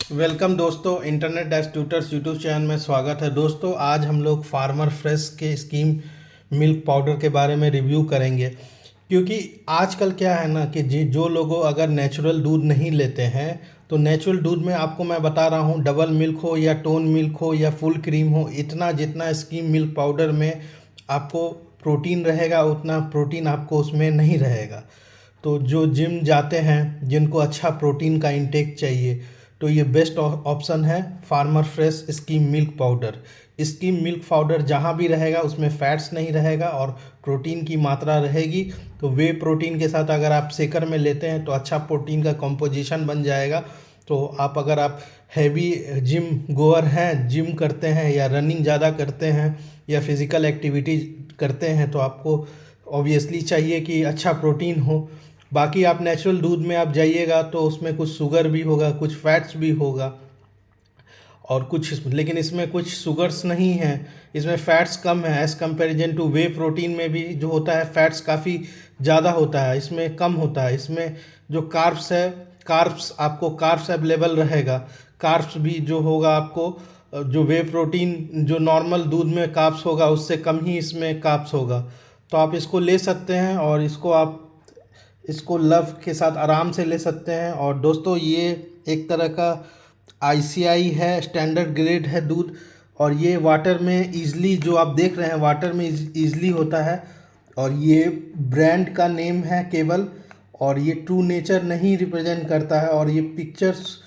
Welcome दोस्तों, internet dash tutors YouTube channel में स्वागत है। दोस्तों, आज हम लोग फार्मर फ्रेश के स्कीम मिल्क पाउडर के बारे में रिव्यू करेंगे। क्योंकि आजकल क्या है ना कि जो लोगों अगर नेचुरल दूध नहीं लेते हैं, तो नेचुरल दूध में आपको मैं बता रहा हूँ, डबल मिल्क हो या टोन मिल्क हो या फुल क्रीम हो, इतना जितना स्कीम मिल्क पाउडर में आपको प्रोटीन रहेगा उतना प्रोटीन आपको उसमें नहीं रहेगा। तो जो जिम जाते हैं, जिनको अच्छा प्रोटीन का इंटेक चाहिए, तो ये बेस्ट ऑप्शन है farmer fresh scheme milk powder. Scheme milk powder जहाँ भी रहेगा उसमें फैट्स नहीं रहेगा और प्रोटीन की मात्रा रहेगी। तो वे प्रोटीन के साथ अगर आप शेकर में लेते हैं तो अच्छा प्रोटीन का कंपोजिशन बन जाएगा। तो आप अगर आप हैवी जिम गोअर हैं, जिम करते हैं या रनिंग ज़्यादा करते हैं या फिज़िकल एक्टिविटी करते हैं, तो आपको ऑब्वियसली चाहिए कि अच्छा प्रोटीन हो। बाकी आप नेचुरल दूध में आप जाइएगा तो उसमें कुछ शुगर भी होगा, कुछ फैट्स भी होगा और कुछ, लेकिन इसमें कुछ शुगर्स नहीं हैं, इसमें फैट्स कम है as comparison two way protein में भी जो होता है फैट्स काफ़ी ज़्यादा होता है, इसमें कम होता है। इसमें जो कार्ब्स है, कार्ब्स आपको कार्ब्स अवेलेबल रहेगा। कार्ब्स भी जो होगा आपको, जो वे प्रोटीन जो नॉर्मल दूध में कार्ब्स होगा उससे कम ही इसमें कार्ब्स होगा। तो आप इसको ले सकते हैं और इसको लव के साथ आराम से ले सकते हैं। और दोस्तों, ये एक तरह का आईसीआई है, स्टैंडर्ड ग्रेड है दूध, और ये वाटर में ईज़िली, जो आप देख रहे हैं वाटर में ईज़िली होता है। और ये ब्रांड का नेम है केवल, और ये ट्रू नेचर नहीं रिप्रेजेंट करता है। और ये पिक्चर्स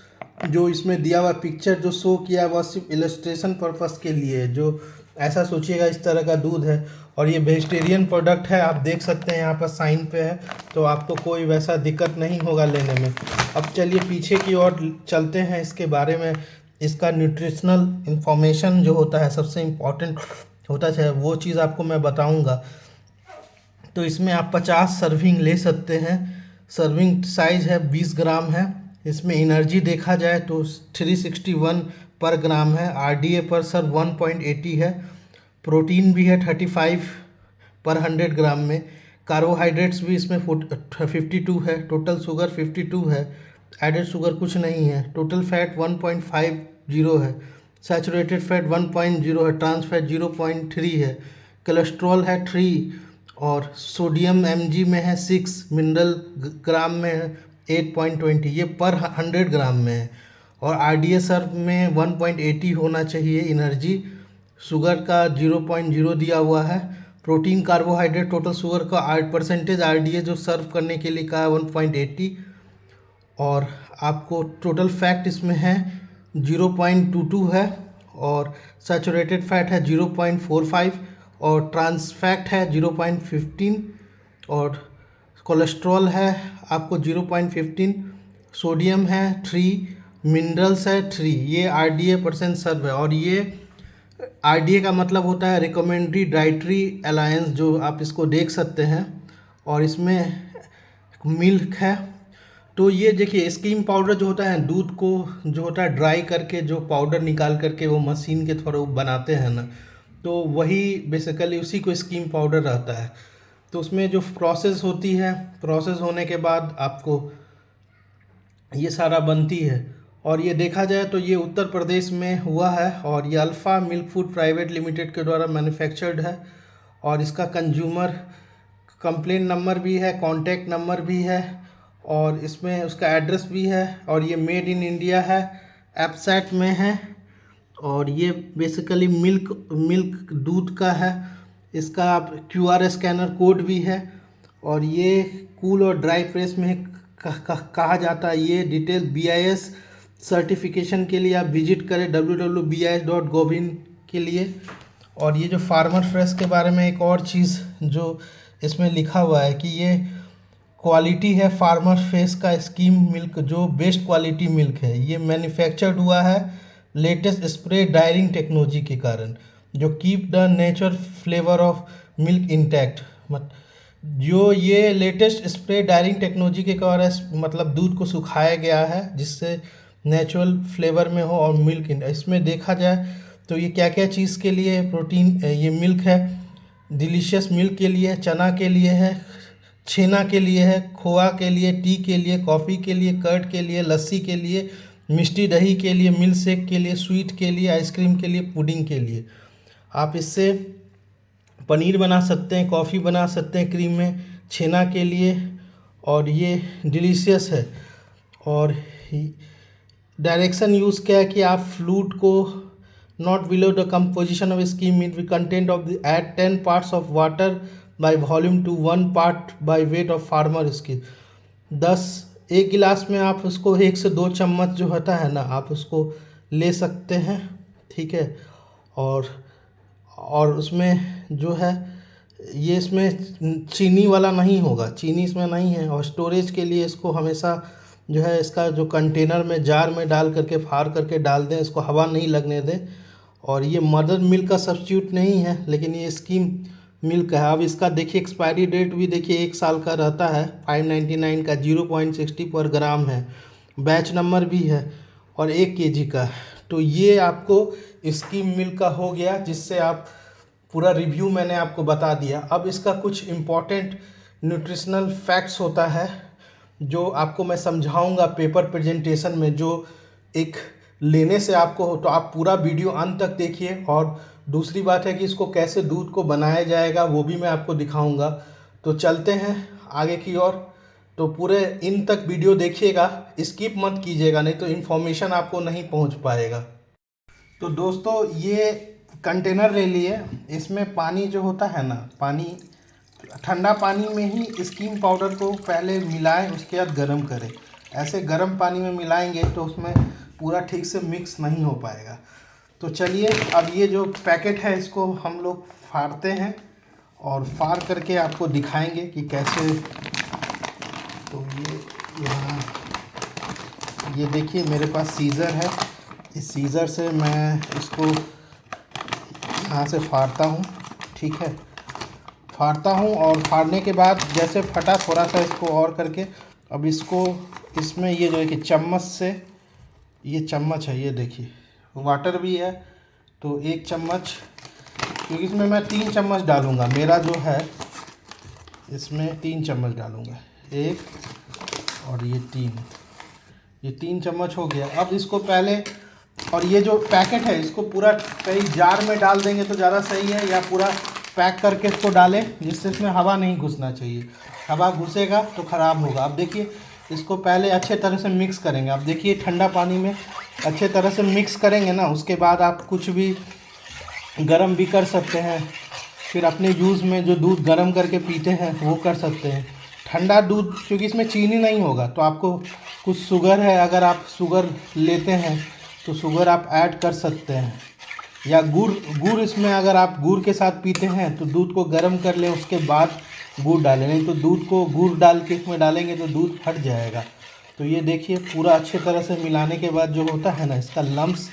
जो इसमें दिया हुआ पिक्चर जो शो किया है वह सिर्फ इलस्ट्रेशन पर्पस के लिए है। जो ऐसा सोचिएगा इस तरह का दूध है। और ये वेजिटेरियन प्रोडक्ट है, आप देख सकते हैं यहाँ पर साइन पे है, तो आपको कोई वैसा दिक्कत नहीं होगा लेने में। अब चलिए पीछे की ओर चलते हैं, इसके बारे में इसका न्यूट्रिशनल इंफॉर्मेशन जो होता है सबसे इम्पॉर्टेंट होता है, वो चीज़ आपको मैं बताऊँगा। तो इसमें आप 50 सर्विंग ले सकते हैं। सर्विंग साइज है 20 ग्राम है। इसमें एनर्जी देखा जाए तो 361 पर ग्राम है। आरडीए पर सर 1.80 है। प्रोटीन भी है 35 पर 100 ग्राम में। कार्बोहाइड्रेट्स भी इसमें 52 है। टोटल शुगर 52 है। एडेड शुगर कुछ नहीं है। टोटल फैट 1.50 है। सैचुरेटेड फैट 1.0 है। ट्रांस फैट 0.3 है। कोलेस्ट्रॉल है 3, और सोडियम mg में है 6, मिनरल ग्राम में है 8.20, ये पर 100 ग्राम में है। और आरडीए सर्व में 1.80 होना चाहिए। एनर्जी शुगर का 0.0 दिया हुआ है। प्रोटीन कार्बोहाइड्रेट टोटल शुगर का 8% आरडीए जो सर्व करने के लिए कहा है 1.80। और आपको टोटल फैक्ट इसमें है 0.22 है। और सैचुरेटेड फैट है 0.45, और ट्रांस फैट है 0.15, और कोलेस्ट्रॉल है आपको 0.15, सोडियम है 3, मिनरल्स है 3। ये आरडीए परसेंट सर्व है। और ये आरडीए का मतलब होता है रिकमेंडरी डाइटरी अलायंस, जो आप इसको देख सकते हैं। और इसमें मिल्क है। तो ये देखिए, स्कीम पाउडर जो होता है, दूध को जो होता है ड्राई करके जो पाउडर निकाल करके वो मशीन के थ्रू बनाते हैं ना, तो वही बेसिकली उसी को स्कीम पाउडर रहता है। तो उसमें जो प्रोसेस होती है, प्रोसेस होने के बाद आपको ये सारा बनती है। और ये देखा जाए तो ये उत्तर प्रदेश में हुआ है, और ये alpha milk food private limited के द्वारा मैन्युफैक्चर्ड है। और इसका कंज्यूमर कंप्लेंट नंबर भी है, कॉन्टैक्ट नंबर भी है, और इसमें उसका एड्रेस भी है। और ये मेड इन इंडिया है, एपसेट में है। और ये बेसिकली मिल्क दूध का है। इसका आप क्यूआर स्कैनर कोड भी है। और ये कूल और ड्राई प्रेस में कहा जाता है। ये डिटेल BIS सर्टिफिकेशन के लिए आप विजिट करें www.bis.gov.in के लिए। और ये जो फार्मर फ्रेश के बारे में एक और चीज़ जो इसमें लिखा हुआ है कि ये क्वालिटी है फार्मर फ्रेश का स्कीम मिल्क, जो बेस्ट क्वालिटी मिल्क है। ये मैन्युफैक्चर्ड हुआ है लेटेस्ट स्प्रे ड्राइंग टेक्नोलॉजी के कारण, जो keep the nature flavour of milk intact. जो ये लेटेस्ट स्प्रे ड्राइंग टेक्नोलॉजी के कारण मतलब दूध को सुखाया गया है जिससे नेचुरल फ्लेवर में हो और मिल्क इसमें देखा जाए तो ये क्या क्या चीज़ के लिए प्रोटीन ये मिल्क है। डिलीशियस मिल्क के लिए, चना के लिए है, छेना के लिए है, खोआ के लिए, टी के लिए, कॉफ़ी के लिए, कर्ड के लिए, लस्सी के लिए, मिष्टी दही के लिए, मिल्क शेक के लिए, स्वीट के लिए, आइसक्रीम के लिए, पुडिंग के लिए। आप इससे पनीर बना सकते हैं, कॉफ़ी बना सकते हैं क्रीम में, छेना के लिए, और ये डिलीशियस है। और डायरेक्शन यूज़ क्या है कि आप फ्लूट को note below the composition of scheme meet with content of the eight 10 parts of water by volume to 1 part by weight of farmer scheme. 1 गिलास में आप उसको 1 से 2 चम्मच जो होता है ना, आप उसको ले सकते हैं, ठीक है। और उसमें जो है ये इसमें चीनी वाला नहीं होगा, चीनी इसमें नहीं है। और स्टोरेज के लिए इसको हमेशा जो है इसका जो कंटेनर में जार में डाल करके फाड़ करके डाल दें, इसको हवा नहीं लगने दें। और ये मदर मिल्क का सब्स्टिट्यूट नहीं है, लेकिन ये स्कीम मिल्क है। अब इसका देखिए एक्सपायरी डेट भी देखिए 1 साल का रहता है, 599 का 0.60 पर ग्राम है, बैच नंबर भी है, और 1 केजी का। तो ये आपको स्कीम मिल्क का हो गया, जिससे आप पूरा रिव्यू मैंने आपको बता दिया। अब इसका कुछ इम्पॉर्टेंट न्यूट्रिशनल फैक्ट्स होता है जो आपको मैं समझाऊंगा पेपर प्रेजेंटेशन में, जो एक लेने से आपको हो। तो आप पूरा वीडियो अंत तक देखिए। और दूसरी बात है कि इसको कैसे दूध को बनाया जाएगा वो भी मैं आपको दिखाऊंगा। तो चलते हैं आगे की ओर। तो पूरे इन तक वीडियो देखिएगा, स्किप मत कीजिएगा, नहीं तो इन्फॉर्मेशन आपको नहीं पहुंच पाएगा। तो दोस्तों ये कंटेनर ले लिए, इसमें पानी जो होता है ना, पानी ठंडा पानी में ही स्कीम पाउडर को पहले मिलाएं, उसके बाद गर्म करें। ऐसे गर्म पानी में मिलाएंगे तो उसमें पूरा ठीक से मिक्स नहीं हो पाएगा। तो चलिए अब ये जो पैकेट है इसको हम लोग फाड़ते हैं, और फाड़ करके आपको दिखाएंगे कि कैसे। तो ये देखिए मेरे पास सीज़र है, इस सीज़र से मैं इसको यहाँ से फाड़ता हूँ, ठीक है। फाड़ता हूँ और फाड़ने के बाद जैसे फटा थोड़ा सा इसको और करके, अब इसको इसमें ये जो है कि चम्मच से, ये चम्मच है, ये देखिए वाटर भी है, तो 1 चम्मच, क्योंकि इसमें मैं 3 चम्मच डालूँगा, मेरा जो है इसमें 3 चम्मच डालूँगा, 1 और ये 3 चम्मच हो गया। अब इसको पहले, और ये जो पैकेट है इसको पूरा कहीं जार में डाल देंगे तो ज़्यादा सही है, या पूरा पैक करके इसको डालें, जिससे इसमें हवा नहीं घुसना चाहिए। हवा घुसेगा तो ख़राब होगा। अब देखिए इसको पहले अच्छे तरह से मिक्स करेंगे। अब देखिए ठंडा पानी में अच्छे तरह से मिक्स करेंगे ना, उसके बाद आप कुछ भी गरम भी कर सकते हैं, फिर अपने यूज़ में जो दूध गरम करके पीते हैं वो कर सकते हैं। ठंडा दूध, क्योंकि इसमें चीनी नहीं होगा, तो आपको कुछ शुगर है, अगर आप शुगर लेते हैं तो शुगर आप ऐड कर सकते हैं, या गुड़ इसमें अगर आप गुड़ के साथ पीते हैं तो दूध को गर्म कर लें, उसके बाद गुड़ डालें, नहीं तो दूध को गुड़ डाल के इसमें डालेंगे तो दूध फट जाएगा। तो ये देखिए पूरा अच्छे तरह से मिलाने के बाद जो होता है ना, इसका लम्स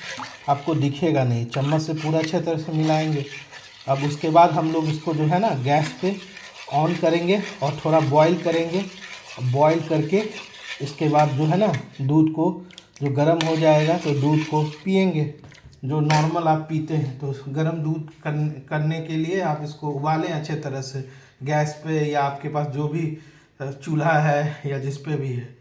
आपको दिखेगा नहीं, चम्मच से पूरा अच्छे तरह से मिलाएंगे। अब उसके बाद हम लोग इसको जो है ना गैस पे ऑन करेंगे और थोड़ा बॉईल करेंगे। बॉईल करके इसके बाद जो है ना दूध को जो गर्म हो जाएगा तो दूध को पिएंगे, जो नॉर्मल आप पीते हैं। तो गर्म दूध करने के लिए आप इसको उबालें अच्छे तरह से गैस पे, या आपके पास जो भी चूल्हा है या जिस पे भी है।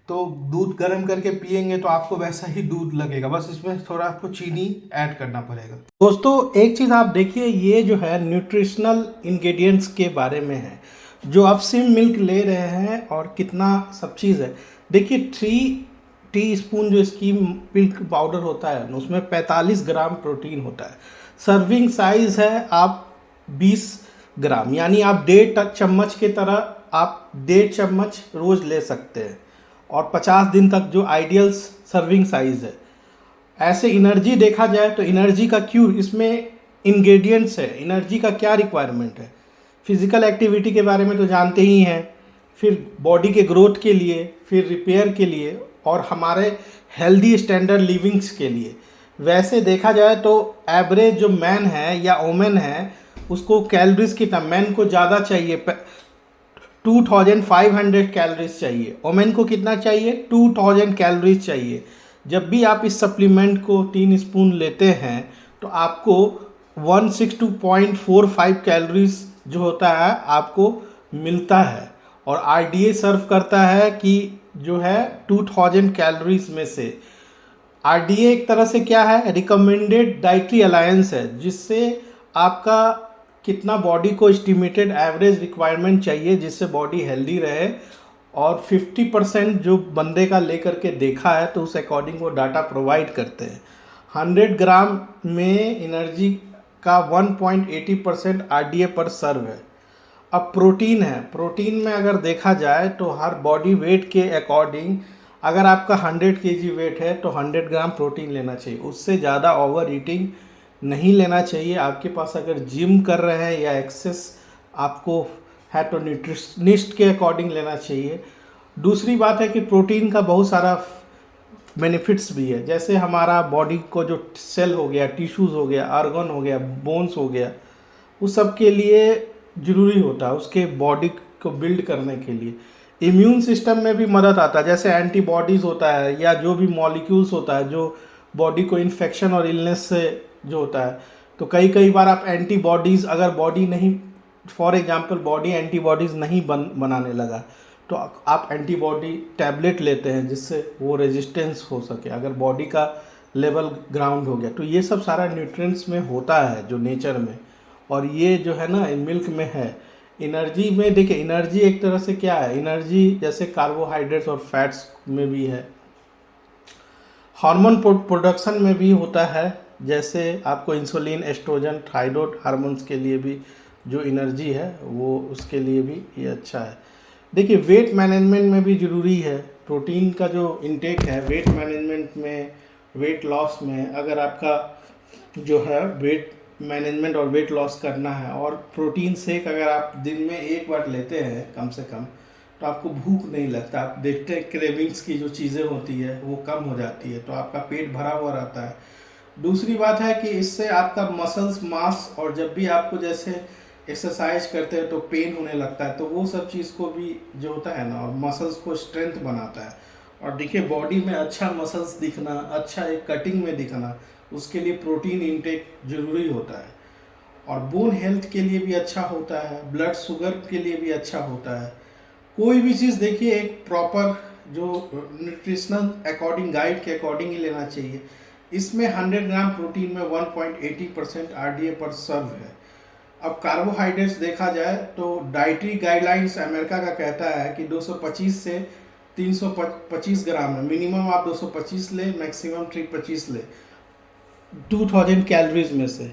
तो दूध गर्म करके पिएंगे तो आपको वैसा ही दूध लगेगा, बस इसमें थोड़ा आपको चीनी ऐड करना पड़ेगा। दोस्तों एक चीज़ आप देखिए, ये जो है न्यूट्रिशनल इंग्रेडिएंट्स के बारे में है, जो आप सिम मिल्क ले रहे हैं और कितना सब चीज़ है। देखिए 3 टीस्पून जो स्कीम मिल्क पाउडर होता है उसमें 45 ग्राम प्रोटीन होता है। सर्विंग साइज़ है आप 20 ग्राम, यानी आप 1.5 चम्मच की तरह आप 1.5 चम्मच रोज़ ले सकते हैं, और 50 दिन तक जो आइडियल सर्विंग साइज़ है। ऐसे एनर्जी देखा जाए तो एनर्जी का क्यों इसमें इंग्रेडिएंट्स है, एनर्जी का क्या रिक्वायरमेंट है। फिज़िकल एक्टिविटी के बारे में तो जानते ही हैं, फिर बॉडी के ग्रोथ के लिए, फिर रिपेयर के लिए, और हमारे हेल्दी स्टैंडर्ड लिविंग्स के लिए। वैसे देखा जाए तो एवरेज जो मैन है या वोमेन है उसको कैलोरीज कितना, मैन को ज़्यादा चाहिए 2500 कैलोरीज चाहिए, वोमेन को कितना चाहिए 2000 कैलोरीज चाहिए। जब भी आप इस सप्लीमेंट को 3 स्पून लेते हैं तो आपको 162.45 कैलोरीज जो होता है आपको मिलता है, और आरडीए सर्व करता है कि जो है 2000 कैलोरीज में से आरडीए एक तरह से क्या है, रिकमेंडेड डाइटरी अलायंस है, जिससे आपका कितना बॉडी को एस्टिमेटेड एवरेज रिक्वायरमेंट चाहिए जिससे बॉडी हेल्दी रहे, और 50% जो बंदे का लेकर के देखा है तो उस अकॉर्डिंग वो डाटा प्रोवाइड करते हैं। 100 ग्राम में एनर्जी का 1.80% आरडीए पर सर्व है। अब प्रोटीन है, प्रोटीन में अगर देखा जाए तो हर बॉडी वेट के अकॉर्डिंग अगर आपका 100 केजी वेट है तो 100 ग्राम प्रोटीन लेना चाहिए, उससे ज़्यादा ओवर ईटिंग नहीं लेना चाहिए। आपके पास अगर जिम कर रहे हैं या एक्सेस आपको है तो न्यूट्रिशनिस्ट के अकॉर्डिंग लेना चाहिए। दूसरी बात है कि प्रोटीन का बहुत सारा बेनिफिट्स भी है, जैसे हमारा बॉडी को जो सेल हो गया, टिश्यूज़ हो गया, आर्गन हो गया, बोन्स हो गया, उस सब के लिए ज़रूरी होता है उसके बॉडी को बिल्ड करने के लिए। इम्यून सिस्टम में भी मदद आता है, जैसे एंटीबॉडीज़ होता है या जो भी मॉलिक्यूल्स होता है जो बॉडी को इन्फेक्शन और इलनेस से जो होता है, तो कई बार आप एंटीबॉडीज़ अगर बॉडी नहीं, फॉर एग्जांपल बॉडी एंटीबॉडीज़ नहीं बनाने लगा तो आप एंटीबॉडी टैबलेट लेते हैं जिससे वो रेजिस्टेंस हो सके अगर बॉडी का लेवल ग्राउंड हो गया। तो ये सब सारा न्यूट्रिएंट्स में होता है जो नेचर में, और ये जो है ना मिल्क में है। एनर्जी में देखिए, एनर्जी एक तरह से क्या है, एनर्जी जैसे कार्बोहाइड्रेट्स और फैट्स में भी है, हार्मोन प्रोडक्शन में भी होता है, जैसे आपको इंसुलिन, एस्ट्रोजन, थायराइड हार्मोन्स के लिए भी जो एनर्जी है वो उसके लिए भी ये अच्छा है। देखिए वेट मैनेजमेंट में भी ज़रूरी है, प्रोटीन का जो इनटेक है वेट मैनेजमेंट में, वेट लॉस में, अगर आपका जो है वेट मैनेजमेंट और वेट लॉस करना है और प्रोटीन शेक अगर आप दिन में एक बार लेते हैं कम से कम तो आपको भूख नहीं लगता। आप देखते हैं क्रेविंग्स की जो चीज़ें होती है वो कम हो जाती है, तो आपका पेट भरा हुआ रहता है। दूसरी बात है कि इससे आपका मसल्स मास, और जब भी आपको जैसे एक्सरसाइज करते हैं तो पेन होने लगता है, तो वो सब चीज़ को भी जो होता है ना, और मसल्स को स्ट्रेंथ बनाता है। और देखिए बॉडी में अच्छा मसल्स दिखना, अच्छा एक कटिंग में दिखना, उसके लिए प्रोटीन इंटेक जरूरी होता है। और बोन हेल्थ के लिए भी अच्छा होता है, ब्लड शुगर के लिए भी अच्छा होता है। कोई भी चीज़ देखिए एक प्रॉपर जो न्यूट्रिशनल अकॉर्डिंग, गाइड के अकॉर्डिंग ही लेना चाहिए। इसमें 100 ग्राम प्रोटीन में 1.80% आरडीए पर सर्व है। अब कार्बोहाइड्रेट्स देखा जाए तो डाइटरी गाइडलाइंस अमेरिका का कहता है कि 225 से 325 ग्राम है, मिनिमम आप 225 ले, मैक्सिमम 325 ले 2000 कैलोरीज में से।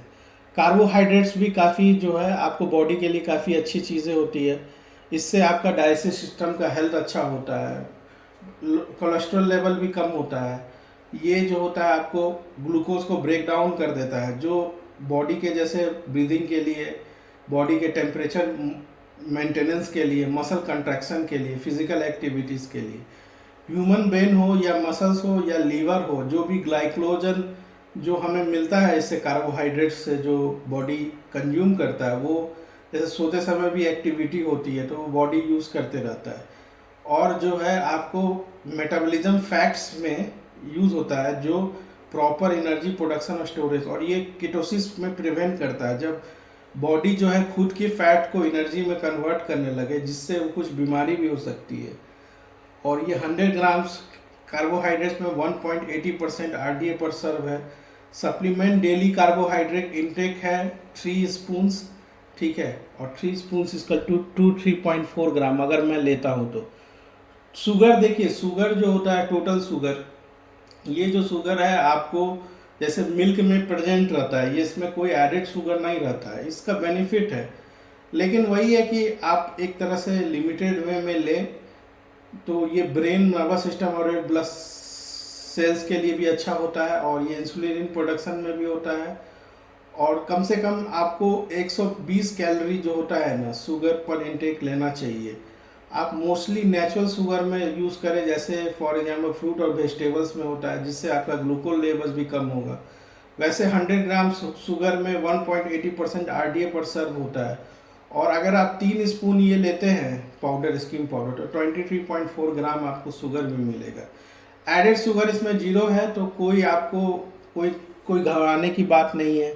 कार्बोहाइड्रेट्स भी काफ़ी जो है आपको बॉडी के लिए काफ़ी अच्छी चीज़ें होती है, इससे आपका डाइजेस्टिव सिस्टम का हेल्थ अच्छा होता है, कोलेस्ट्रॉल लेवल भी कम होता है। ये जो होता है आपको ग्लूकोज को ब्रेक डाउन कर देता है, जो बॉडी के जैसे ब्रीदिंग के लिए, बॉडी के टेम्परेचर मेंटेनेंस के लिए, मसल कंट्रैक्शन के लिए, फिजिकल एक्टिविटीज़ के लिए। ह्यूमन ब्रेन हो या मसल्स हो या लीवर हो, जो भी ग्लाइकोजन जो हमें मिलता है इससे कार्बोहाइड्रेट से जो बॉडी कंज्यूम करता है, वो जैसे सोते समय भी एक्टिविटी होती है तो वो बॉडी यूज़ करते रहता है। और जो है आपको मेटाबॉलिज्म फैक्ट्स में यूज़ होता है जो प्रॉपर एनर्जी प्रोडक्शन और स्टोरेज, और ये कीटोसिस में प्रिवेंट करता है, जब बॉडी जो है खुद की फैट को एनर्जी में कन्वर्ट करने लगे, जिससे वो कुछ बीमारी भी हो सकती है। और ये 100 ग्राम्स कार्बोहाइड्रेट्स में 1.80% आरडीए पर सर्व है। सप्लीमेंट डेली कार्बोहाइड्रेट इनटेक है 3 स्पून्स, ठीक है, और 3 स्पून्स इसका 3.4 ग्राम अगर मैं लेता हूँ तो। शुगर देखिए, शुगर जो होता है टोटल शुगर, ये जो शुगर है आपको जैसे मिल्क में प्रेजेंट रहता है, ये इसमें कोई एडेड शुगर नहीं रहता है, इसका बेनिफिट है। लेकिन वही है कि आप एक तरह से लिमिटेड वे में लें तो ये ब्रेन, नर्वस सिस्टम और रेड ब्लड सेल्स के लिए भी अच्छा होता है, और ये इंसुलिन प्रोडक्शन में भी होता है। और कम से कम आपको 120 कैलोरी जो होता है ना शुगर पर इंटेक लेना चाहिए। आप मोस्टली नेचुरल शुगर में यूज़ करें, जैसे फॉर एग्जांपल फ्रूट और वेजिटेबल्स में होता है, जिससे आपका ग्लूकोज लेवल्स भी कम होगा। वैसे 100 ग्राम शुगर में 1.80% आरडीए पर सर्व होता है, और अगर आप 3 स्पून ये लेते हैं पाउडर, स्किम पाउडर, तो 23.4 ग्राम आपको शुगर भी मिलेगा। एडेड शुगर इसमें 0 है, तो कोई आपको कोई घबराने की बात नहीं है।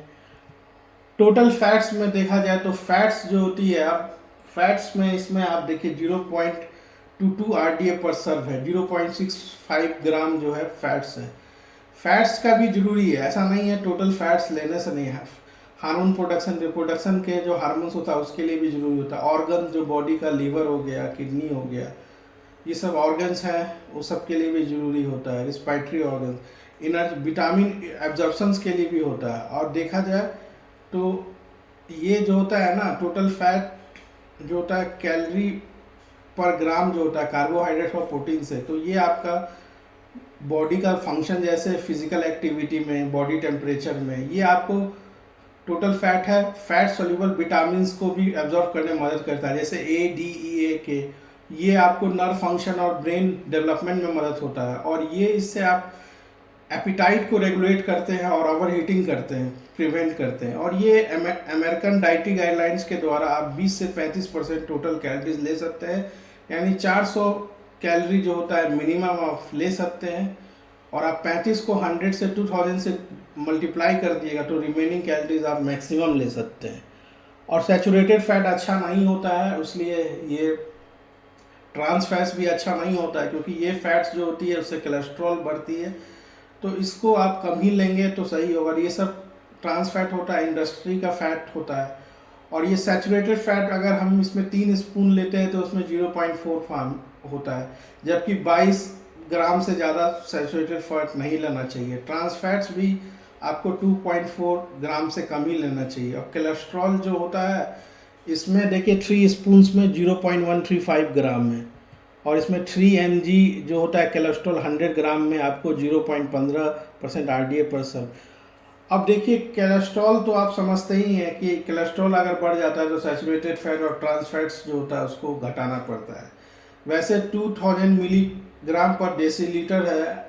टोटल फैट्स में देखा जाए तो फैट्स जो होती है, आप फैट्स में इसमें आप देखिए 0.22 आरडीए पर सर्व है, 0.65 ग्राम जो है फैट्स है। फैट्स का भी जरूरी है, ऐसा नहीं है टोटल फैट्स लेने से नहीं है। हार्मोन प्रोडक्शन, रिप्रोडक्शन के जो हार्मोन्स होता है उसके लिए भी जरूरी होता है। ऑर्गन जो बॉडी का, लीवर हो गया, किडनी हो गया, ये सब ऑर्गन्स हैं, वो सब के लिए भी जरूरी होता है। रिस्पायरेटरी ऑर्गन, इनर विटामिन एब्जॉर्प्शंस के लिए भी होता है। और देखा जाए तो ये जो होता है ना, टोटल फैट जो होता है कैलोरी पर ग्राम जो होता है कार्बोहाइड्रेट और प्रोटीन से, तो ये आपका बॉडी का फंक्शन जैसे फिजिकल एक्टिविटी में, बॉडी टेम्परेचर में, ये आपको टोटल फैट है। फैट सोल्यूबल विटामिन को भी एब्जॉर्ब करने में मदद करता है, जैसे ए, डी, ई, ए, के। ये आपको नर्व फंक्शन और ब्रेन डेवलपमेंट में मदद होता है। और ये इससे आप एपिटाइट को रेगुलेट करते हैं और ओवर हीटिंग करते हैं, प्रिवेंट करते हैं। और ये अमेरिकन डाइटरी गाइडलाइंस के द्वारा आप 20 से 35% टोटल कैलोरीज ले सकते हैं, यानी 400 कैलोरी जो होता है मिनिमम आप ले सकते हैं। और आप 35 को 100 से 2000 से मल्टीप्लाई कर दिएगा तो रिमेनिंग कैलोरीज आप मैक्सिमम ले सकते हैं। और सैचुरेटेड फैट अच्छा नहीं होता है, इसलिए ये ट्रांस फैट्स भी अच्छा नहीं होता है, क्योंकि ये फैट्स जो होती है उससे कोलेस्ट्रॉल बढ़ती है, तो इसको आप कम ही लेंगे तो सही होगा। ये सब ट्रांस फैट होता है, इंडस्ट्री का फैट होता है। और ये सैचुरेटेड फैट अगर हम इसमें 3 स्पून लेते हैं तो उसमें 0.4 फार्म होता है, जबकि 22 ग्राम से ज़्यादा सैचुरेटेड फैट नहीं लेना चाहिए। ट्रांस फैट्स भी आपको 2.4 ग्राम से कम ही लेना चाहिए। और कोलेस्ट्रॉल जो होता है इसमें देखिए 3 स्पून्स में 0.135 ग्राम है, और इसमें 3 mg जो होता है कोलेस्ट्रॉल 100 ग्राम में आपको 0.15% RDA/sub। अब देखिए कोलेस्ट्रॉल तो आप समझते ही हैं कि कोलेस्ट्रॉल अगर बढ़ जाता है तो सैचुरेटेड फैट और ट्रांस फैट्स जो होता है उसको घटाना पड़ता है। वैसे 2000 मिलीग्राम पर डेसीलीटर है,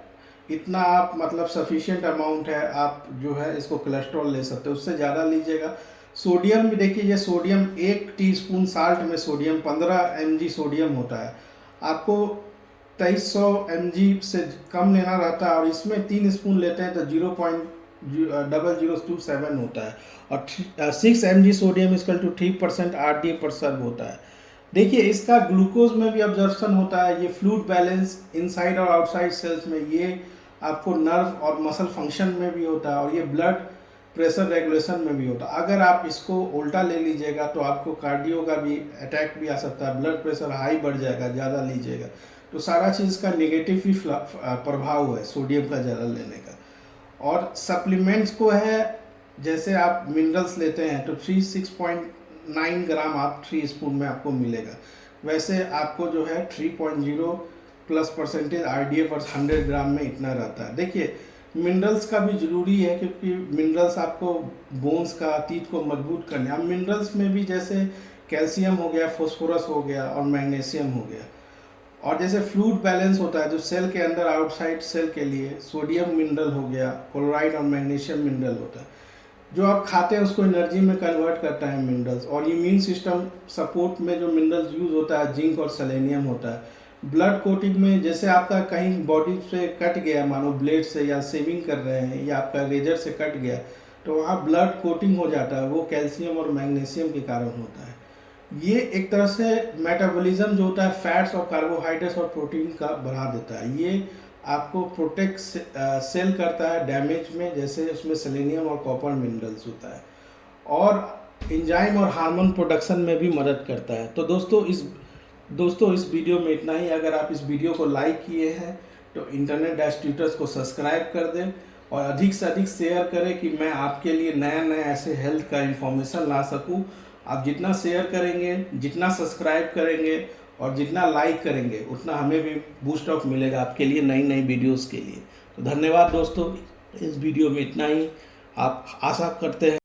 इतना आप मतलब सफिशिएंट अमाउंट है, आप जो है इसको कोलेस्ट्रॉल ले सकते हो, उससे ज़्यादा लीजिएगा। सोडियम भी देखिए, ये सोडियम 1 टीस्पून साल्ट में सोडियम 15 mg सोडियम होता है, आपको 2300 mg से कम लेना रहता है। और इसमें 3 स्पून लेते हैं तो 0.0027 होता है। और 6 mg sodium equal to 3% RDA/sub होता है। देखिए इसका ग्लूकोज में भी ऑब्जर्प्शन होता है। ये फ्लूइड बैलेंस इनसाइड और आउटसाइड सेल्स में, ये आपको नर्व और मसल फंक्शन में भी होता है। और ये ब्लड प्रेशर रेगुलेशन में भी होता है। अगर आप इसको उल्टा ले लीजिएगा तो आपको कार्डियो का भी अटैक भी आ सकता है, ब्लड प्रेशर हाई बढ़ जाएगा ज़्यादा लीजिएगा। तो सारा चीज़ का नेगेटिव ही प्रभाव है सोडियम का ज़्यादा लेने का। और सप्लीमेंट्स को है, जैसे आप मिनरल्स लेते हैं तो 6.9 ग्राम आप 3 स्पून में आपको मिलेगा। वैसे आपको जो है 3.0+ % RDA/100 ग्राम में इतना रहता है। देखिए मिनरल्स का भी ज़रूरी है, क्योंकि मिनरल्स आपको बोन्स का, तीत को मजबूत करने। अब मिनरल्स में भी जैसे कैल्शियम हो गया, फास्फोरस हो गया और मैग्नीशियम हो गया। और जैसे फ्लूइड बैलेंस होता है जो सेल के अंदर आउटसाइड सेल के लिए, सोडियम मिनरल हो गया, क्लोराइड और मैग्नीशियम मिनरल होता है। जो आप खाते हैं उसको एनर्जी में कन्वर्ट करता है मिनरल्स। और इम्यून सिस्टम सपोर्ट में जो मिनरल्स यूज होता है जिंक और सेलेनियम होता है। ब्लड कोटिंग में जैसे आपका कहीं बॉडी से कट गया, मानो ब्लेड से, या सेविंग कर रहे हैं या आपका रेजर से कट गया, तो वहाँ ब्लड कोटिंग हो जाता है, वो कैल्शियम और मैग्नीशियम के कारण होता है। ये एक तरह से मेटाबॉलिज्म जो होता है फैट्स और कार्बोहाइड्रेट्स और प्रोटीन का बढ़ा देता है। ये आपको प्रोटेक्ट सेल करता है डैमेज में, जैसे उसमें सेलेनियम और कॉपर मिनरल्स होता है। और एंजाइम और हार्मोन प्रोडक्शन में भी मदद करता है। तो दोस्तों इस वीडियो में इतना ही। अगर आप इस वीडियो को लाइक किए हैं तो इंटरनेट डैश ट्यूटर्स को सब्सक्राइब कर दें और अधिक से अधिक शेयर करें कि मैं आपके लिए नया ऐसे हेल्थ का इन्फॉर्मेशन ला सकूं। आप जितना शेयर करेंगे, जितना सब्सक्राइब करेंगे और जितना लाइक करेंगे, उतना हमें भी बूस्ट अप मिलेगा आपके लिए नई वीडियोज़ के लिए। तो धन्यवाद दोस्तों, इस वीडियो में इतना ही। आप आशा करते हैं